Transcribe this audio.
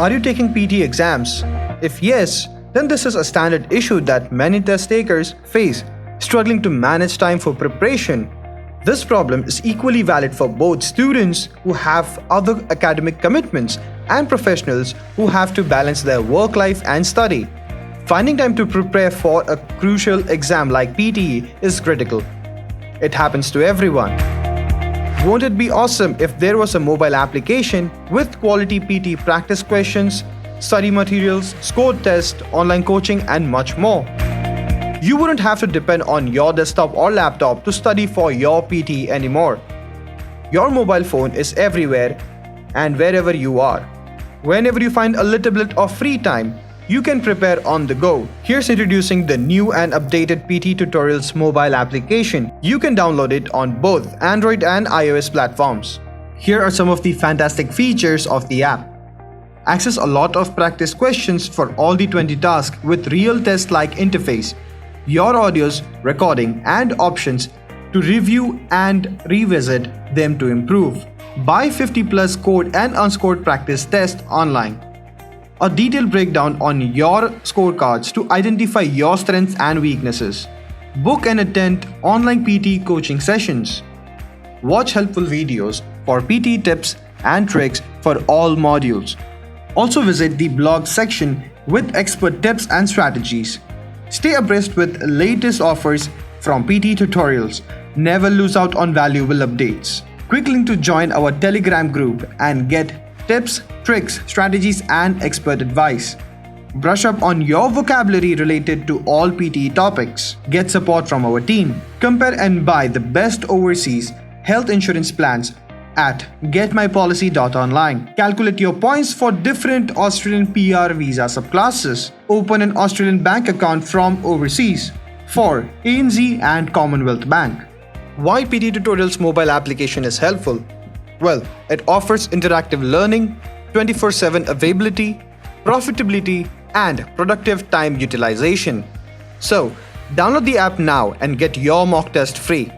Are you taking PTE exams? If yes, then this is a standard issue that many test takers face, struggling to manage time for preparation. This problem is equally valid for both students who have other academic commitments and professionals who have to balance their work life and study. Finding time to prepare for a crucial exam like PTE is critical. It happens to everyone. Won't it be awesome if there was a mobile application with quality PT practice questions, study materials, scored tests, online coaching, and much more? You wouldn't have to depend on your desktop or laptop to study for your PT anymore. Your mobile phone is everywhere and wherever you are. Whenever you find a little bit of free time, you can prepare on the go. Here's introducing the new and updated PT Tutorials mobile application. You can download it on both Android and iOS platforms. Here are some of the fantastic features of the app. Access a lot of practice questions for all the 20 tasks with real test-like interface. Your audios, recording, and options to review and revisit them to improve. Buy 50 plus scored and unscored practice tests online. A detailed breakdown on your scorecards to identify your strengths and weaknesses. Book and attend online PT coaching sessions. Watch helpful videos for PT tips and tricks for all modules. Also visit the blog section with expert tips and strategies. Stay abreast with latest offers from PT Tutorials. Never lose out on valuable updates. Quick link to join our Telegram group and get tips, tricks, strategies, and expert advice. Brush up on your vocabulary related to all PTE topics. Get support from our team. Compare and buy the best overseas health insurance plans at getmypolicy.online. Calculate your points for different Australian PR visa subclasses. Open an Australian bank account from overseas for ANZ and Commonwealth Bank. Why PT Tutorials mobile application is helpful? Well, it offers interactive learning, 24/7 availability, profitability, and productive time utilization. So, download the app now and get your mock test free.